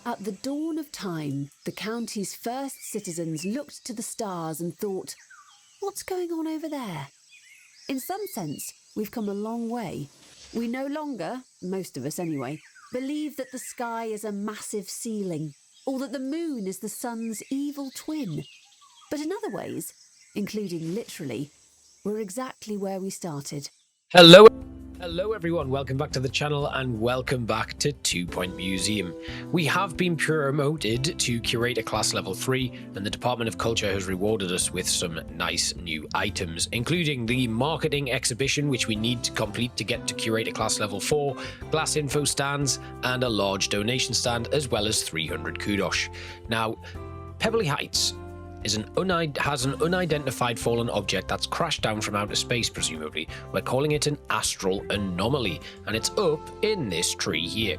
At the dawn of time, the county's first citizens looked to the stars and thought, what's going on over there? In some sense, we've come a long way. We no longer, most of us anyway, believe that the sky is a massive ceiling, or that the moon is the sun's evil twin. But in other ways, including literally, we're exactly where we started. Hello everyone, welcome back to the channel and welcome back to 2 Point Museum. We have been promoted to Curator class level 3 and the Department of Culture has rewarded us with some nice new items, including the marketing exhibition which we need to complete to get to Curator class level 4, glass info stands and a large donation stand, as well as 300 kudos. Now, Peverley Heights has an unidentified fallen object that's crashed down from outer space, presumably. We're calling it an astral anomaly, and it's up in this tree here.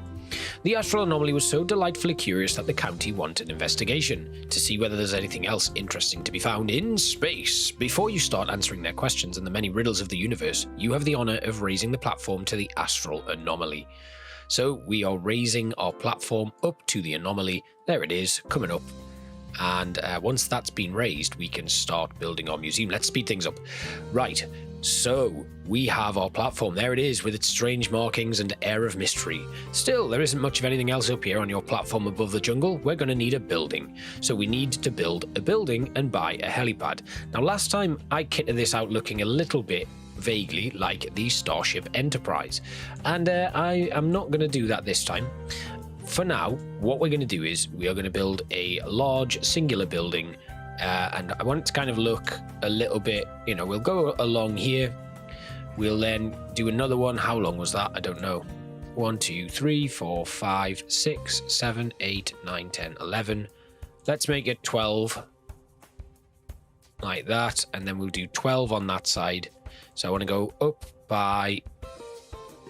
The astral anomaly was so delightfully curious that the county wanted an investigation to see whether there's anything else interesting to be found in space. Before you start answering their questions and the many riddles of the universe, you have the honor of raising the platform to the astral anomaly. So we are raising our platform up to the anomaly. There it is, coming up. And once that's been raised, we can start building our museum. Let's speed things up. Right, so we have our platform. There it is, with its strange markings and air of mystery. Still, there isn't much of anything else up here on your platform above the jungle. We're going to need a building. So we need to build a building and buy a helipad. Now, last time I kitted this out looking a little bit vaguely like the Starship Enterprise. And I am not going to do that this time. For now, what we're going to do is we are going to build a large singular building, and I want it to kind of look a little bit, we'll go along here, we'll then do another one. How long was that? I don't know. 1, 2, 3, 4, 5, 6, 7, 8, 9, 10, 11. Let's make it 12 like that, and then we'll do 12 on that side. So I want to go up by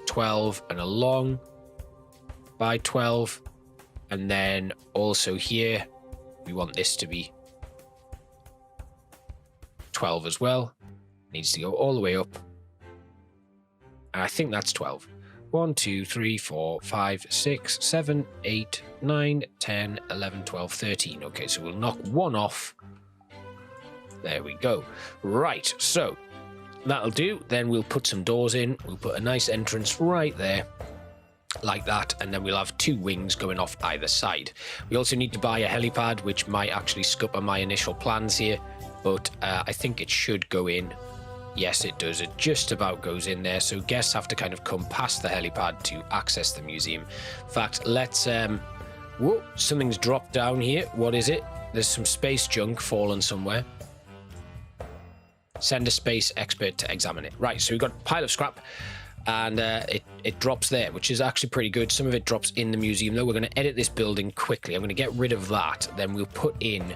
12 and along by 12, and then also here we want this to be 12 as well. Needs to go all the way up, and I think that's 12. 1, 2, 3, 4, 5, 6, 7, 8, 9, 10, 11, 12, 13. Okay, so we'll knock one off. There we go. Right, so that'll do. Then we'll put some doors in. We'll put a nice entrance right there, like that, and then we'll have 2 wings going off either side. We also need to buy a helipad, which might actually scupper my initial plans here, but I think it should go in. Yes, it does. It just about goes in there, so guests have to kind of come past the helipad to access the museum. In fact, let's whoa, something's dropped down here. What is it? There's some space junk fallen somewhere. Send a space expert to examine it. Right, so we've got a pile of scrap, and it drops there, which is actually pretty good. Some of it drops in the museum, though. We're going to edit this building quickly. I'm going to get rid of that. Then we'll put in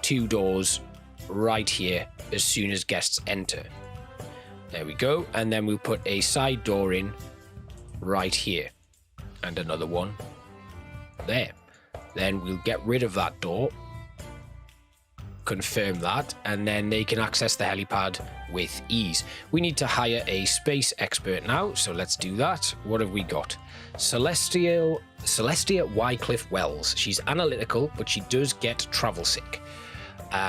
2 doors right here as soon as guests enter. There we go. And then we'll put a side door in right here. And another one there. Then we'll get rid of that door. Confirm that, and then they can access the helipad with ease. We need to hire a space expert now, so let's do that. What have we got? Celestia Wycliffe Wells. She's analytical, but she does get travel sick.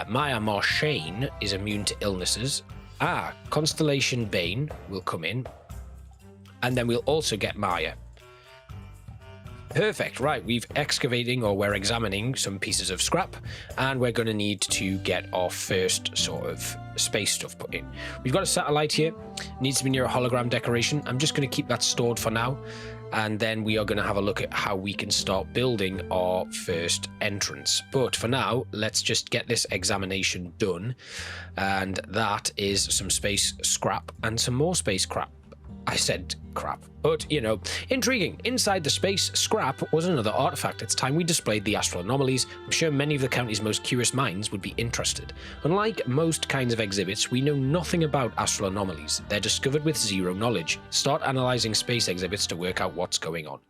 Maya Marshane is immune to illnesses. Constellation Bane will come in, and then we'll also get Maya. Perfect. Right, we're examining some pieces of scrap, and we're going to need to get our first sort of space stuff put in. We've got a satellite here. It needs to be near a hologram decoration. I'm just going to keep that stored for now, and then we are going to have a look at how we can start building our first entrance. But for now, let's just get this examination done, and that is some space scrap and some more space crap. I said crap, but intriguing. Inside the space scrap was another artifact. It's time we displayed the astral anomalies. I'm sure many of the county's most curious minds would be interested. Unlike most kinds of exhibits, we know nothing about astral anomalies. They're discovered with zero knowledge. Start analyzing space exhibits to work out what's going on.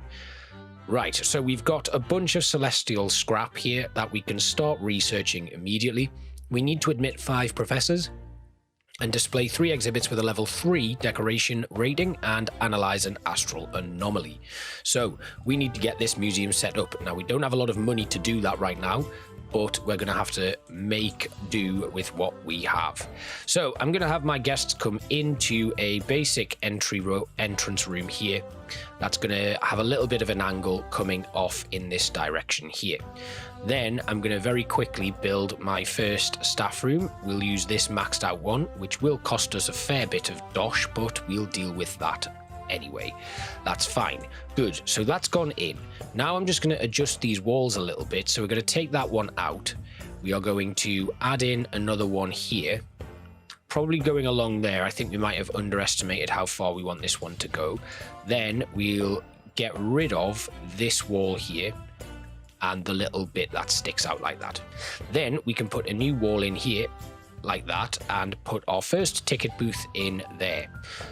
Right, so we've got a bunch of celestial scrap here that we can start researching immediately. We need to admit 5 professors. and display 3 exhibits with a level 3 decoration rating and analyze an astral anomaly. So we need to get this museum set up. Now, we don't have a lot of money to do that right now, but we're going to have to make do with what we have. So I'm going to have my guests come into a basic entrance room here. That's going to have a little bit of an angle coming off in this direction here. Then I'm going to very quickly build my first staff room. We'll use this maxed out one, which will cost us a fair bit of dosh, but we'll deal with that anyway. That's fine. Good. So that's gone in. Now I'm just going to adjust these walls a little bit. So we're going to take that one out. We are going to add in another one here. Probably going along there. I think we might have underestimated how far we want this one to go. Then we'll get rid of this wall here and the little bit that sticks out like that. Then we can put a new wall in here like that and put our first ticket booth in there.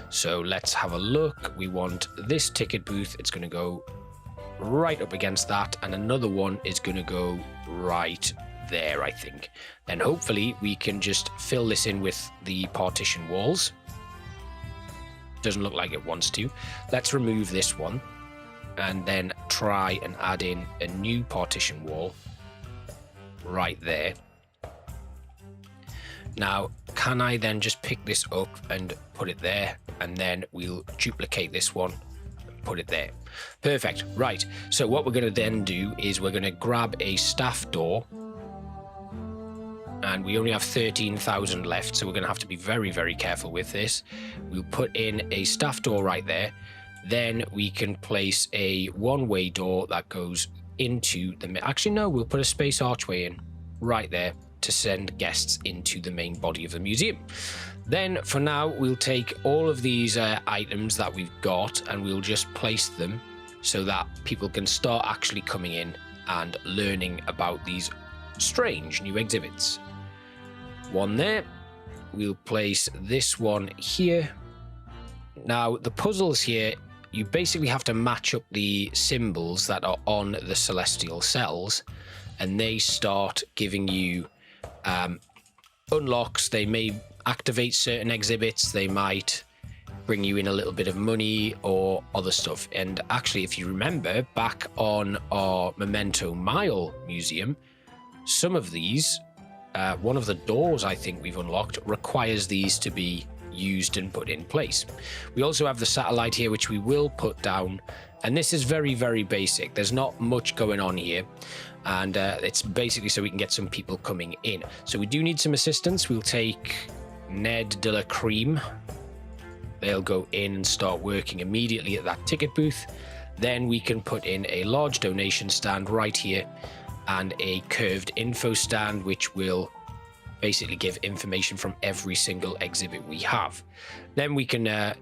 So let's have a look. We want this ticket booth. It's going to go right up against that, and another one is going to go right there, I think. Then hopefully we can just fill this in with the partition walls. Doesn't look like it wants to. Let's remove this one and then try and add in a new partition wall right there. Now, can I then just pick this up and put it there, and then we'll duplicate this one and put it there. Perfect. Right, so what we're going to then do is we're going to grab a staff door, and we only have 13,000 left, so we're going to have to be very, very careful with this. We'll put in a staff door right there. Then we can place a one-way door that goes into the... Actually, no, we'll put a space archway in right there to send guests into the main body of the museum. Then, for now, we'll take all of these items that we've got and we'll just place them so that people can start actually coming in and learning about these strange new exhibits. One there. We'll place this one here. Now, the puzzles here, you basically have to match up the symbols that are on the celestial cells, and they start giving you unlocks. They may activate certain exhibits, they might bring you in a little bit of money or other stuff. And actually, if you remember back on our Memento Mile museum, some of these, one of the doors I think we've unlocked requires these to be used and put in place. We also have the satellite here, which we will put down, and this is very, very basic. There's not much going on here, and it's basically so we can get some people coming in. So we do need some assistance. We'll take Ned de la Cream. They'll go in and start working immediately at that ticket booth. Then we can put in a large donation stand right here and a curved info stand, which will basically give information from every single exhibit we have. Then we can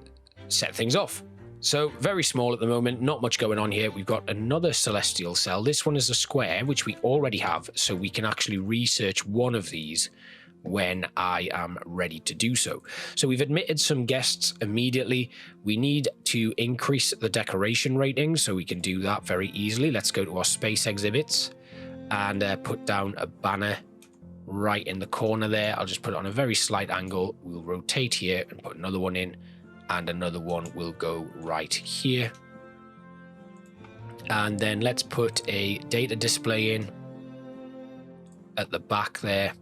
set things off. So very small at the moment, not much going on here. We've got another celestial cell. This one is a square, which we already have, so we can actually research one of these when I am ready to do so. So we've admitted some guests immediately. We need to increase the decoration rating, so we can do that very easily. Let's go to our space exhibits and put down a banner right in the corner there. I'll just put it on a very slight angle. We'll rotate here and put another one in, and another one will go right here. And then let's put a data display in at the back there.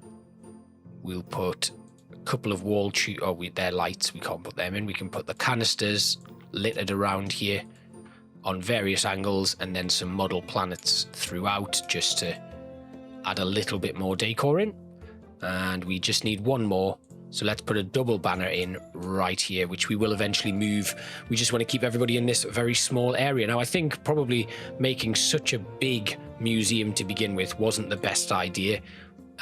We'll put a couple of wall they're lights, we can't put them in. We can put the canisters littered around here on various angles, and then some model planets throughout just to add a little bit more decor in. And we just need one more, so let's put a double banner in right here, which we will eventually move. We just want to keep everybody in this very small area. Now, I think probably making such a big museum to begin with wasn't the best idea.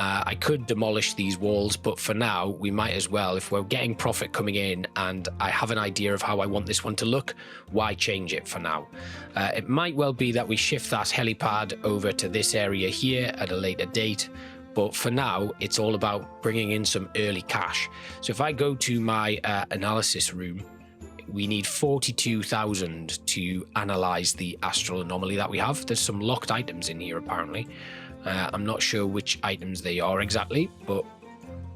I could demolish these walls, but for now we might as well. If we're getting profit coming in and I have an idea of how I want this one to look, why change it for now? It might well be that we shift that helipad over to this area here at a later date, but for now it's all about bringing in some early cash. So if I go to my analysis room, we need 42,000 to analyze the astral anomaly that we have. There's some locked items in here apparently. I'm not sure which items they are exactly, but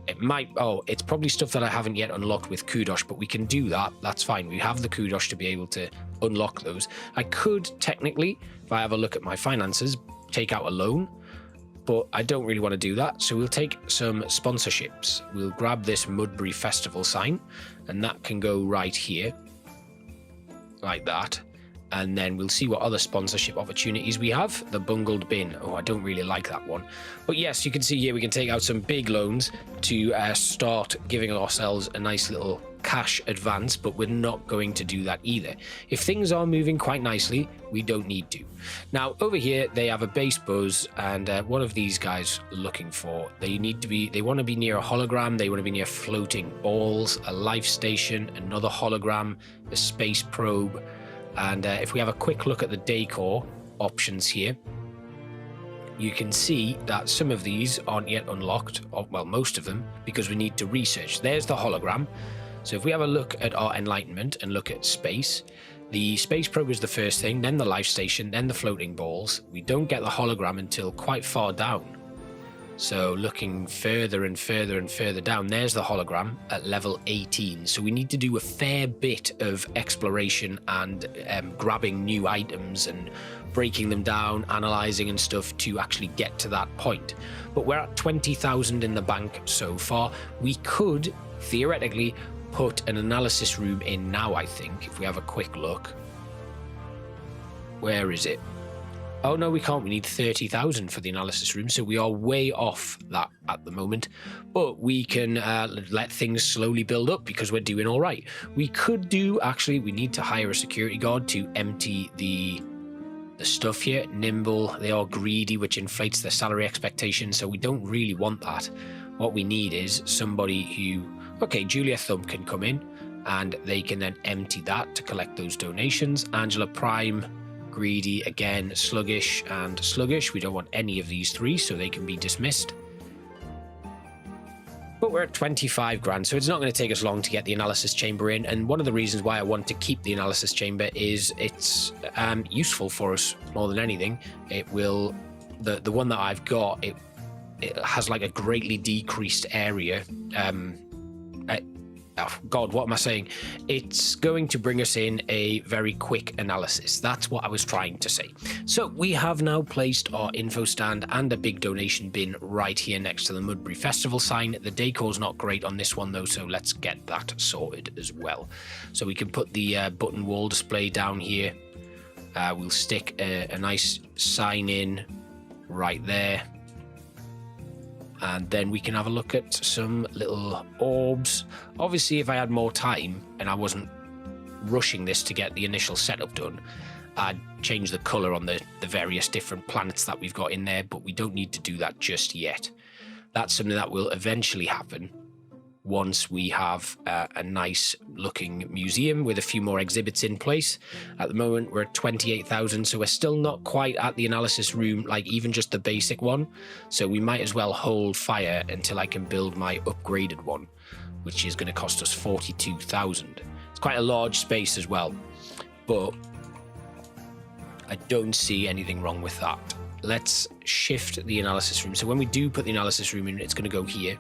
It might, oh, it's probably stuff that I haven't yet unlocked with Kudosh, but we can do that. That's fine. We have the Kudosh to be able to unlock those. I could technically, if I have a look at my finances, take out a loan, but I don't really want to do that. So we'll take some sponsorships. We'll grab this Mudbury Festival sign, and that can go right here, like that. And then we'll see what other sponsorship opportunities we have. The Bungled Bin. Oh, I don't really like that one. But yes, you can see here we can take out some big loans to start giving ourselves a nice little cash advance, but we're not going to do that either. If things are moving quite nicely, we don't need to. Now, over here, they have a base buzz, and one of these guys looking for, they want to be near a hologram, they want to be near floating balls, a life station, another hologram, a space probe. And if we have a quick look at the decor options here, you can see that some of these aren't yet unlocked, or, well, most of them, because we need to research. There's the hologram. So if we have a look at our enlightenment and look at space, the space probe is the first thing, then the life station, then the floating balls. We don't get the hologram until quite far down. So looking further and further and further down, there's the hologram at level 18. So we need to do a fair bit of exploration and grabbing new items and breaking them down, analyzing and stuff to actually get to that point. But we're at 20,000 in the bank so far. We could theoretically put an analysis room in now, I think, if we have a quick look. Where is it? Oh, no, we can't. We need 30,000 for the analysis room, so we are way off that at the moment. But we can let things slowly build up because we're doing all right. We could do, actually, we need to hire a security guard to empty the stuff here. Nimble, they are greedy, which inflates their salary expectations, so we don't really want that. What we need is somebody who, okay, Julia Thump can come in, and they can then empty that to collect those donations. Angela Prime, greedy, again, sluggish and sluggish. We don't want any of these three, so they can be dismissed. But we're at 25 grand, so it's not going to take us long to get the analysis chamber in. And one of the reasons why I want to keep the analysis chamber is it's useful for us more than anything. It will, the one that I've got, it has like a greatly decreased area. Oh God, what am I saying? It's going to bring us in a very quick analysis. That's what I was trying to say. So we have now placed our info stand and a big donation bin right here next to the Mudbury Festival sign. The decor's not great on this one though, so let's get that sorted as well. So we can put the button wall display down here. We'll stick a nice sign in right there. And then we can have a look at some little orbs. Obviously, if I had more time and I wasn't rushing this to get the initial setup done, I'd change the color on the various different planets that we've got in there, but we don't need to do that just yet. That's something that will eventually happen once we have a nice looking museum with a few more exhibits in place. At the moment, we're at 28,000, so we're still not quite at the analysis room, like even just the basic one. So we might as well hold fire until I can build my upgraded one, which is going to cost us 42,000. It's quite a large space as well, but I don't see anything wrong with that. Let's shift the analysis room. So when we do put the analysis room in, it's going to go here.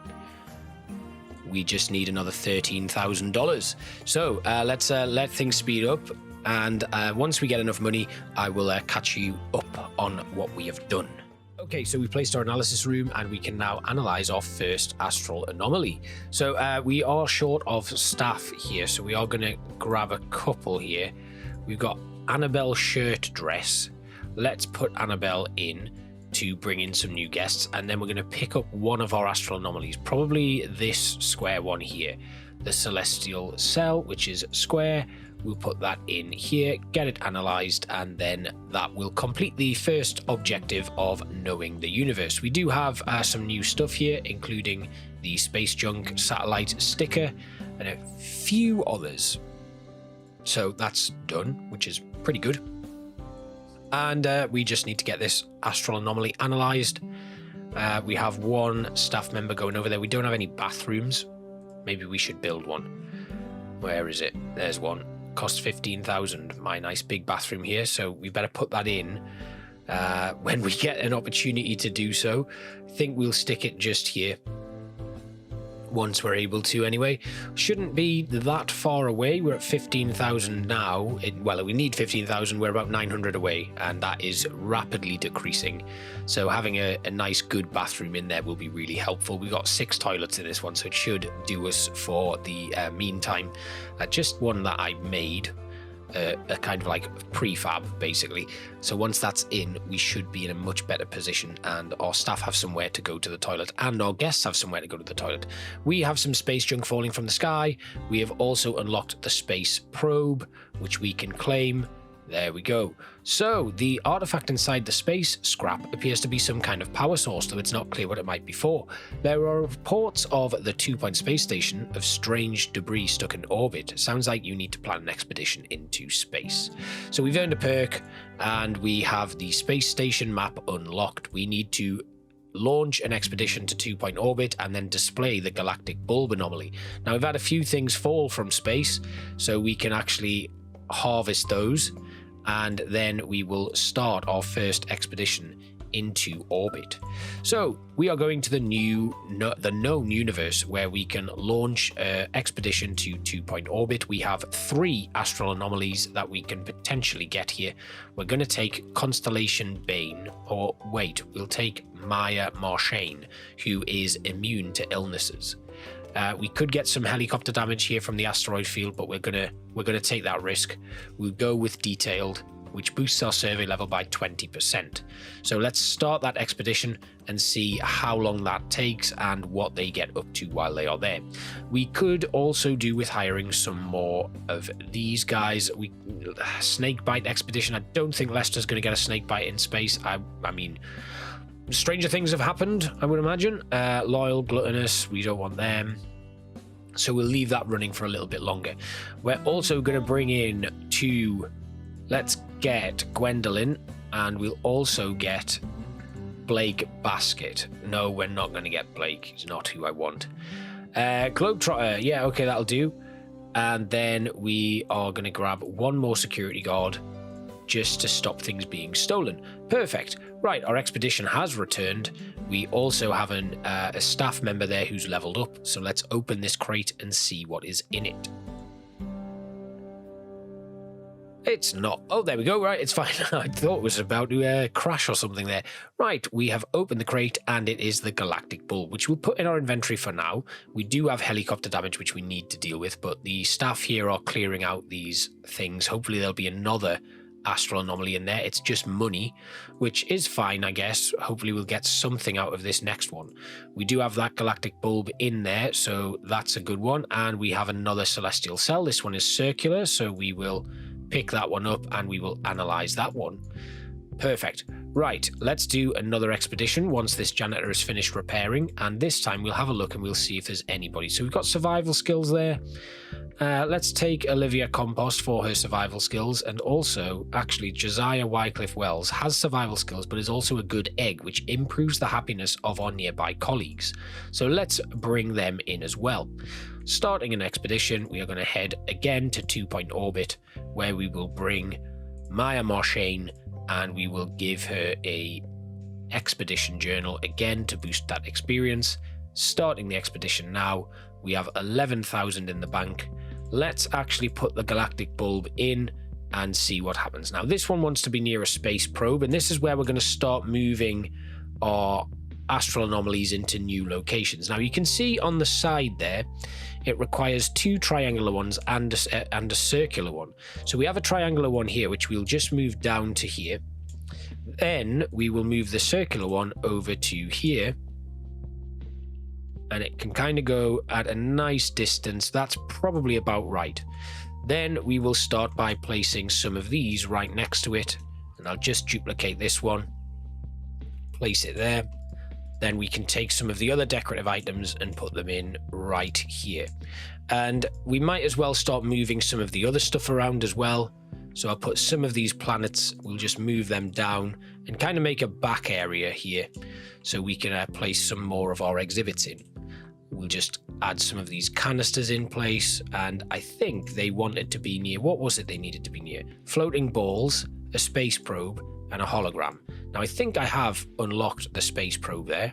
We just need another $13,000. So let's let things speed up. And once we get enough money, I will catch you up on what we have done. Okay, so we placed our analysis room and we can now analyze our first astral anomaly. So we are short of staff here, so we are going to grab a couple here. We've got Annabelle shirt dress. Let's put Annabelle in to bring in some new guests, and then we're going to pick up one of our astral anomalies, probably this square one here, the celestial cell, which is square. We'll put that in here, get it analyzed, and then that will complete the first objective of knowing the universe. We do have some new stuff here, including the space junk satellite sticker and a few others. So that's done, which is pretty good. And we just need to get this astral anomaly analyzed. We have one staff member going over there. We don't have any bathrooms. Maybe we should build one. Where is it? There's one. Costs 15,000. My nice big bathroom here. So we better put that in when we get an opportunity to do so. I think we'll stick it just here. once we're able to anyway. Shouldn't be that far away. We're at 15,000 now. Well, we need 15,000. We're about 900 away, and that is rapidly decreasing. So having a nice good bathroom in there will be really helpful. We've got 6 toilets in this one, so it should do us for the meantime. Just one that I made, a kind of like prefab basically. So once that's in, we should be in a much better position, and our staff have somewhere to go to the toilet, and our guests have somewhere to go to the toilet. We have some space junk falling from the sky. We have also unlocked the space probe, which we can claim. There we go. So the artifact inside the space scrap appears to be some kind of power source, though it's not clear what it might be for. There are reports of the 2-point space station of strange debris stuck in orbit. Sounds like you need to plan an expedition into space. So we've earned a perk, and we have the space station map unlocked. We need to launch an expedition to 2-point orbit and then display the galactic bulb anomaly. Now we've had a few things fall from space, so we can actually harvest those, and then we will start our first expedition into orbit. So we are going to the known universe, where we can launch an expedition to 2-point orbit. We have 3 astral anomalies that we can potentially get here. We're going to take Constellation Bane, or wait, we'll take Machine, who is immune to illnesses. We could get some helicopter damage here from the asteroid field, but we're gonna take that risk. We'll go with detailed, which boosts our survey level by 20%. So let's start that expedition and see how long that takes and what they get up to while they are there. We could also do with hiring some more of these guys. Snake bite expedition. I don't think Lester's going to get a snake bite in space. I mean, stranger things have happened, I would imagine. Loyal, gluttonous, we don't want them. So we'll leave that running for a little bit longer. We're also going to bring in 2. Let's get Gwendolyn, and we'll also get Blake Basket. No, we're not going to get Blake. He's not who I want. Globetrotter. Yeah, okay, that'll do. And then we are going to grab 1 more security guard just to stop things being stolen. Perfect. Right, our expedition has returned. We also have a staff member there who's leveled up. So let's open this crate and see what is in it. It's not. Oh, there we go. Right, it's fine. I thought it was about to crash or something there. Right, we have opened the crate, and it is the Galactic Bulb, which we'll put in our inventory for now. We do have helicopter damage, which we need to deal with, but the staff here are clearing out these things. Hopefully there'll be another astral anomaly in there. It's just money, which is fine, I guess. Hopefully we'll get something out of this next one. We do have that Galactic Bulb in there, so that's a good one. And we have another celestial cell. This one is circular, so we will pick that one up and we will analyze that one. Perfect. Right, let's do another expedition once this janitor is finished repairing, and this time we'll have a look and we'll see if there's anybody. So we've got survival skills there. Let's take Olivia Compost for her survival skills, and also actually Josiah Wycliffe Wells has survival skills but is also a good egg, which improves the happiness of our nearby colleagues. So let's bring them in as well. Starting an expedition, we are going to head again to 2-point orbit, where we will bring Maya Marchane, and we will give her a expedition journal again to boost that experience. Starting the expedition now. We have 11,000 in the bank. Let's actually put the Galactic Bulb in and see what happens. Now, this one wants to be near a space probe, and this is where we're going to start moving our astral anomalies into new locations. Now, you can see on the side there, it requires 2 triangular ones and a circular one. So we have a triangular one here, which we'll just move down to here. Then we will move the circular one over to here, and it can kind of go at a nice distance. That's probably about right. Then we will start by placing some of these right next to it, and I'll just duplicate this one, place it there. Then we can take some of the other decorative items and put them in right here. And we might as well start moving some of the other stuff around as well. So I'll put some of these planets, we'll just move them down and kind of make a back area here so we can place some more of our exhibits in. We'll just add some of these canisters in place, and I think they wanted to be near, what was it they needed to be near? Floating balls, a space probe, and a hologram. Now I think I have unlocked the space probe there.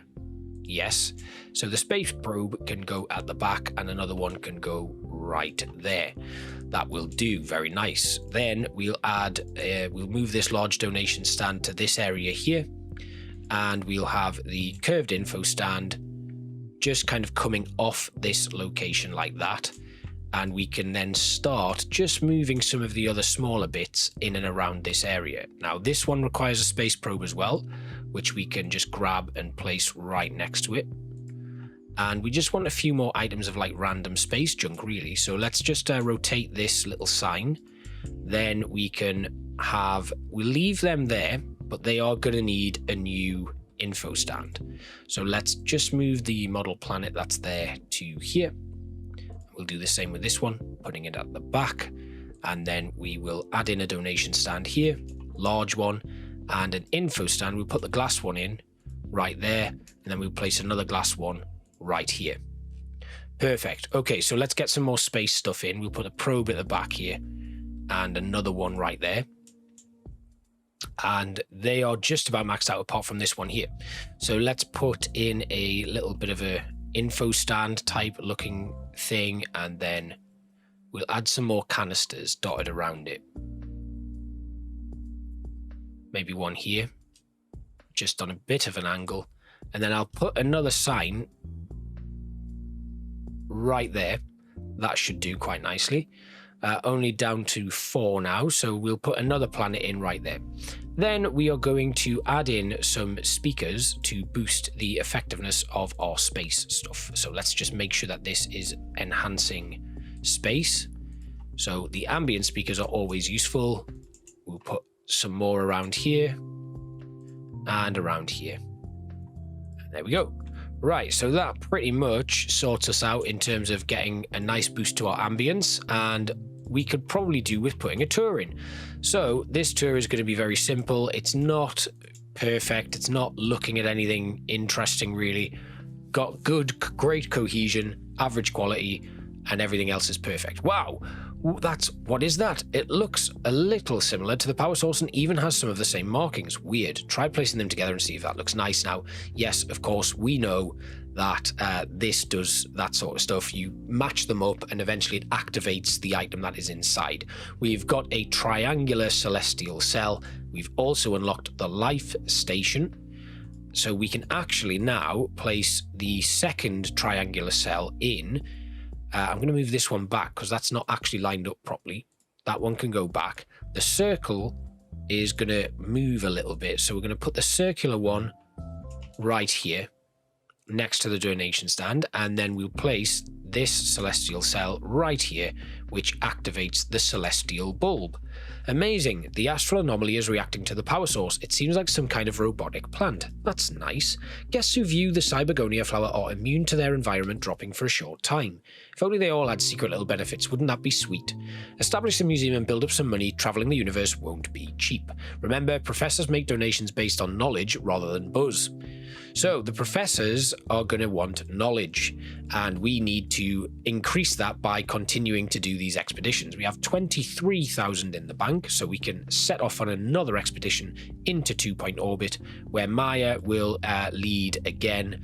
Yes. So the space probe can go at the back and another one can go right there. That will do. Very nice. Then we'll add, we'll move this large donation stand to this area here. And we'll have the curved info stand just kind of coming off this location like that. And we can then start just moving some of the other smaller bits in and around this area. Now, this one requires a space probe as well, which we can just grab and place right next to it. And we just want a few more items of like random space junk, really. So let's just rotate this little sign. Then we can have, we'll leave them there, but they are going to need a new info stand. So let's just move the model planet that's there to here. We'll do the same with this one, putting it at the back. And then we will add in a donation stand here, large one, and an info stand. We'll put the glass one in right there, and then we'll place another glass one right here. Perfect. Okay, so let's get some more space stuff in. We'll put a probe at the back here and another one right there. And they are just about maxed out apart from this one here. So let's put in a little bit of a info stand type looking thing, and then we'll add some more canisters dotted around it. Maybe one here, just on a bit of an angle. And then I'll put another sign right there. That should do quite nicely. Only down to 4 now, so we'll put another planet in right there. Then we are going to add in some speakers to boost the effectiveness of our space stuff. So let's just make sure that this is enhancing space. So the ambient speakers are always useful. We'll put some more around here and around here. And there we go. Right, so that pretty much sorts us out in terms of getting a nice boost to our ambience, and we could probably do with putting a tour in. So this tour is going to be very simple. It's not perfect. It's not looking at anything interesting, really. Got great cohesion, average quality, and everything else is perfect. Wow, what is that? It looks a little similar to the power source and even has some of the same markings. Weird. Try placing them together and see if that looks nice. Now, yes, of course, we know that this does that sort of stuff. You match them up and eventually it activates the item that is inside. We've got a triangular celestial cell. We've also unlocked the life station. So we can actually now place the second triangular cell in. I'm going to move this one back because that's not actually lined up properly. That one can go back. The circle is going to move a little bit. So we're going to put the circular one right here next to the donation stand. And then we'll place this celestial cell right here, which activates the celestial bulb. Amazing. The astral anomaly is reacting to the power source. It seems like some kind of robotic plant. That's nice. Guests who view the Cybergonia flower are immune to their environment dropping for a short time. If only they all had secret little benefits, wouldn't that be sweet? Establish the museum and build up some money. Traveling the universe won't be cheap. Remember, professors make donations based on knowledge rather than buzz. So the professors are going to want knowledge, and we need to increase that by continuing to do these expeditions. We have 23,000 in the bank, so we can set off on another expedition into 2-point orbit, where Maya will lead again.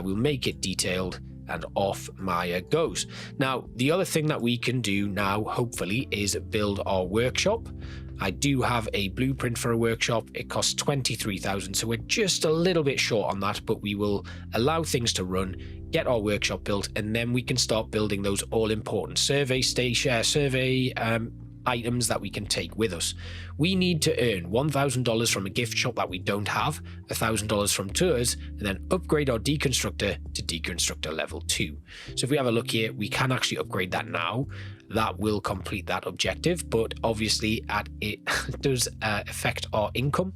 We'll make it detailed, and off Maya goes. Now, the other thing that we can do now, hopefully, is build our workshop. I do have a blueprint for a workshop. It costs 23,000, so we're just a little bit short on that, but we will allow things to run, get our workshop built, and then we can start building those all-important survey items that we can take with us. We need to earn $1,000 from a gift shop that we don't have, $1,000 from tours, and then upgrade our Deconstructor to Deconstructor level 2. So if we have a look here, we can actually upgrade that now. That will complete that objective, but obviously it does affect our income.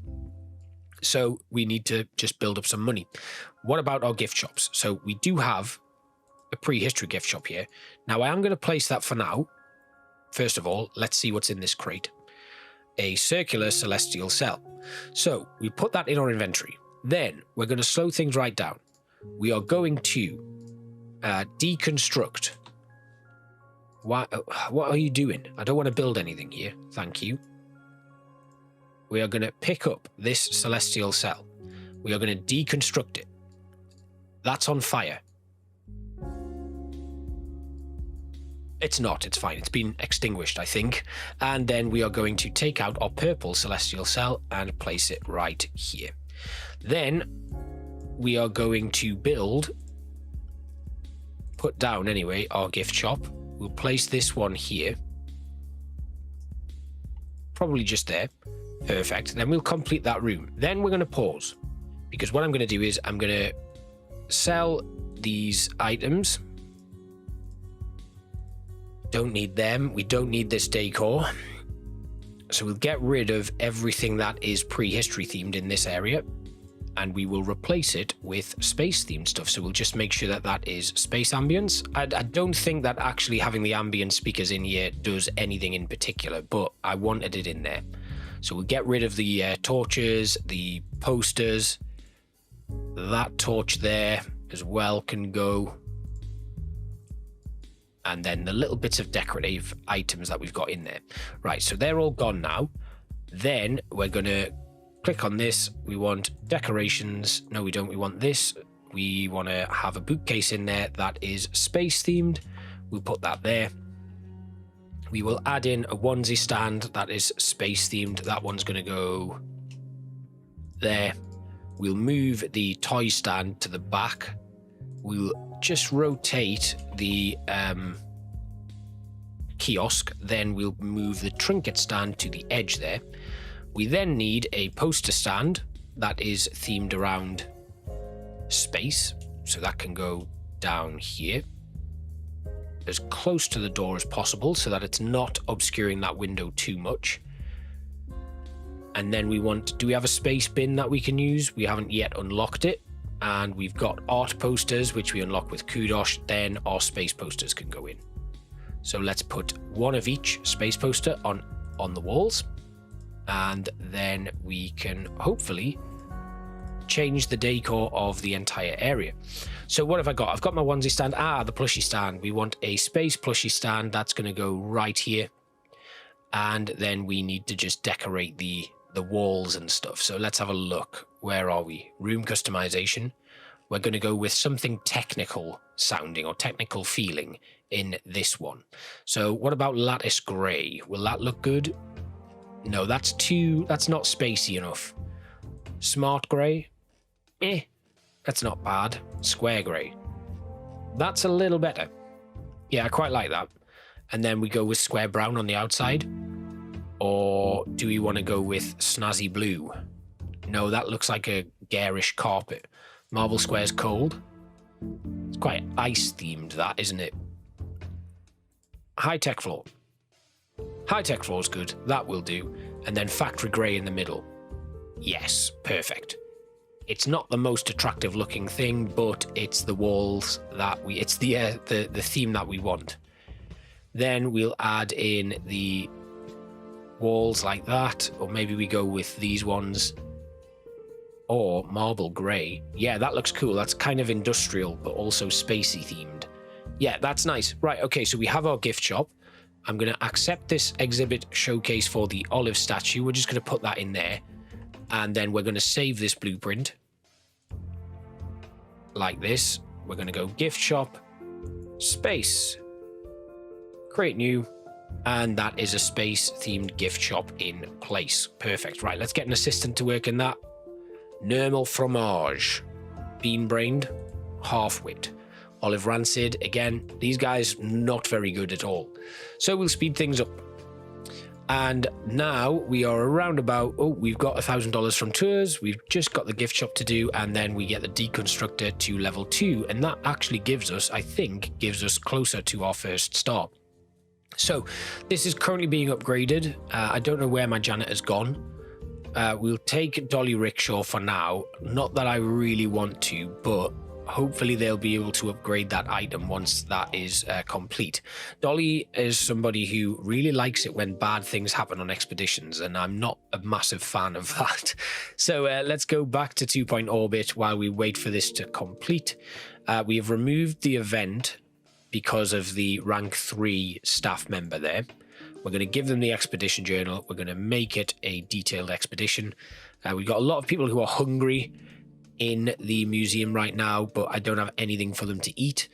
So we need to just build up some money. What about our gift shops? So we do have a prehistory gift shop here. Now I am going to place that for now. First of all, let's see what's in this crate. A circular celestial cell. So we put that in our inventory. Then we're going to slow things right down. We are going to deconstruct. What are you doing? I don't want to build anything here. Thank you. We are going to pick up this celestial cell. We are going to deconstruct it. That's on fire. It's not, it's fine. It's been extinguished, I think. And then we are going to take out our purple celestial cell and place it right here. Then we are going to put down anyway, our gift shop. We'll place this one here. Probably just there. Perfect. Then we'll complete that room. Then we're going to pause, because what I'm going to do is I'm going to sell these items. Don't need them. We don't need this decor. So we'll get rid of everything that is prehistory themed in this area, and we will replace it with space themed stuff. So we'll just make sure that that is space ambience. I don't think that actually having the ambient speakers in here does anything in particular, but I wanted it in there. So we'll get rid of the torches, the posters. That torch there as well can go. And then the little bits of decorative items that we've got in there. Right, so they're all gone now. Then we're going to click on this. We want decorations. No, we don't. We want this. We want to have a bookcase in there that is space themed. We'll put that there. We will add in a onesie stand that is space themed. That one's going to go there. We'll move the toy stand to the back. We'll just rotate the kiosk. Then we'll move the trinket stand to the edge there. We then need a poster stand that is themed around space. So that can go down here, as close to the door as possible so that it's not obscuring that window too much. And then we want, do we have a space bin that we can use? We haven't yet unlocked it. And we've got art posters, which we unlock with Kudosh. Then our space posters can go in. So let's put one of each space poster on the walls. And then we can hopefully change the decor of the entire area. So what have I got? I've got my onesie stand. The plushie stand. We want a space plushie stand. That's going to go right here. And then we need to just decorate the walls and stuff. So let's have a look. Where are we? Room customization. We're going to go with something technical sounding or technical feeling in this one. So what about lattice gray? Will that look good? No, that's not spacey enough. Smart gray? That's not bad. Square gray. That's a little better. Yeah, I quite like that. And then we go with square brown on the outside. Or do we want to go with snazzy blue? No, that looks like a garish carpet. Marble square's cold. It's quite ice themed, that, isn't it? High-tech floor. High-tech floor's good. That will do. And then factory grey in the middle. Yes, perfect. It's not the most attractive looking thing, but it's the walls that it's the theme that we want. Then we'll add in the walls like that, or maybe we go with these ones, or marble grey. Yeah, that looks cool. That's kind of industrial, but also spacey themed. Yeah, that's nice. Right, okay, so we have our gift shop. I'm going to accept this exhibit showcase for the olive statue. We're just going to put that in there. And then we're going to save this blueprint like this. We're going to go gift shop, space, create new, and that is a space themed gift shop in place. Perfect. Right, let's get an assistant to work in that. Normal fromage, bean brained, half wit, olive rancid. Again, these guys not very good at all. So we'll speed things up. And now we are around about, we've got $1,000 from tours. We've just got the gift shop to do, and then we get the deconstructor to level 2. And that actually gives us, I think, closer to our first star. So this is currently being upgraded. I don't know where my janitor's gone. We'll take Dolly Rickshaw for now. Not that I really want to, but hopefully they'll be able to upgrade that item once that is complete. Dolly is somebody who really likes it when bad things happen on expeditions, and I'm not a massive fan of that. So let's go back to 2-point orbit while we wait for this to complete. We have removed the event because of the rank 3 staff member there. We're going to give them the expedition journal. We're going to make it a detailed expedition. We've got a lot of people who are hungry. in the museum right now, but I don't have anything for them to eat.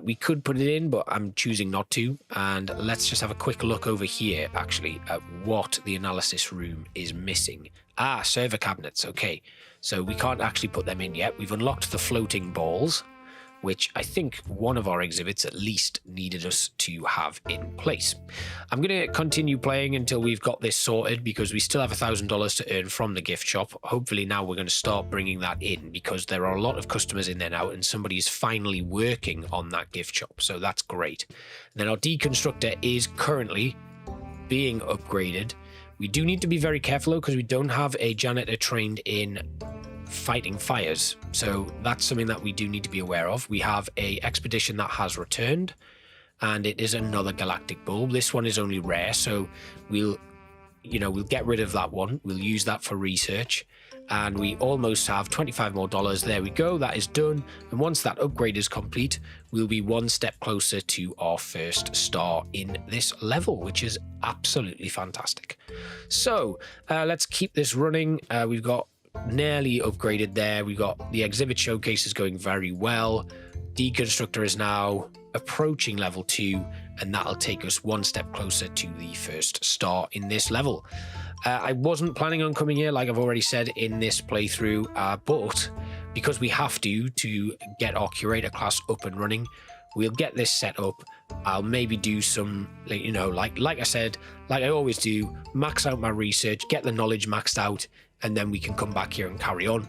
We could put it in, but I'm choosing not to. And let's just have a quick look over here, actually, at what the analysis room is missing. Ah, server cabinets. Okay, so we can't actually put them in yet. We've unlocked the floating balls, which I think one of our exhibits at least needed us to have in place. I'm going to continue playing until we've got this sorted, because we still have $1,000 to earn from the gift shop. Hopefully now we're going to start bringing that in, because there are a lot of customers in there now and somebody's finally working on that gift shop. So that's great. And then our deconstructor is currently being upgraded. We do need to be very careful though, because we don't have a janitor trained in fighting fires, so that's something that we do need to be aware of. We have a expedition that has returned, and it is another galactic bulb. This one is only rare, so we'll get rid of that one. We'll use that for research, and we almost have $25 more. There we go, that is done. And once that upgrade is complete, we'll be one step closer to our first star in this level, which is absolutely fantastic. So let's keep this running. We've got nearly upgraded there. We got the exhibit showcases going very well. Deconstructor is now approaching level 2, and that'll take us one step closer to the first star in this level. I wasn't planning on coming here, like I've already said in this playthrough, but because we have to get our Curator class up and running, we'll get this set up. I'll maybe do some, like I said, like I always do, max out my research, get the knowledge maxed out, and then we can come back here and carry on.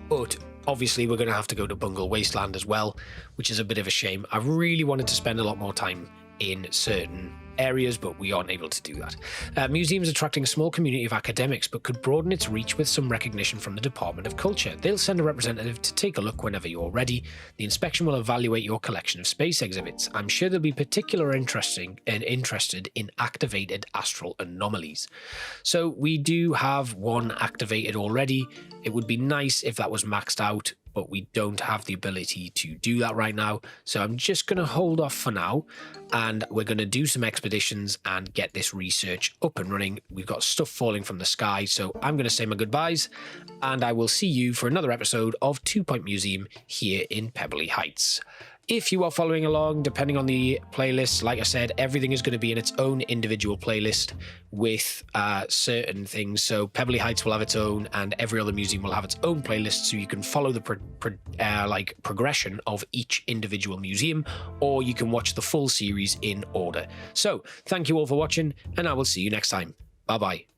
But obviously we're going to have to go to Bungle Wasteland as well, which is a bit of a shame. I really wanted to spend a lot more time in certain areas, but we aren't able to do that. Museums attracting a small community of academics, but could broaden its reach with some recognition from the Department of Culture. They'll send a representative to take a look whenever you're ready. The inspection will evaluate your collection of space exhibits. I'm sure they'll be particularly interested in activated astral anomalies. So we do have one activated already. It would be nice if that was maxed out, but we don't have the ability to do that right now. So I'm just going to hold off for now, and we're going to do some expeditions and get this research up and running. We've got stuff falling from the sky, so I'm going to say my goodbyes, and I will see you for another episode of 2 Point Museum here in Peverley Heights. If you are following along, depending on the playlist, like I said, everything is going to be in its own individual playlist with certain things. So Peverley Heights will have its own, and every other museum will have its own playlist, so you can follow the progression of each individual museum, or you can watch the full series in order. So thank you all for watching, and I will see you next time. Bye bye.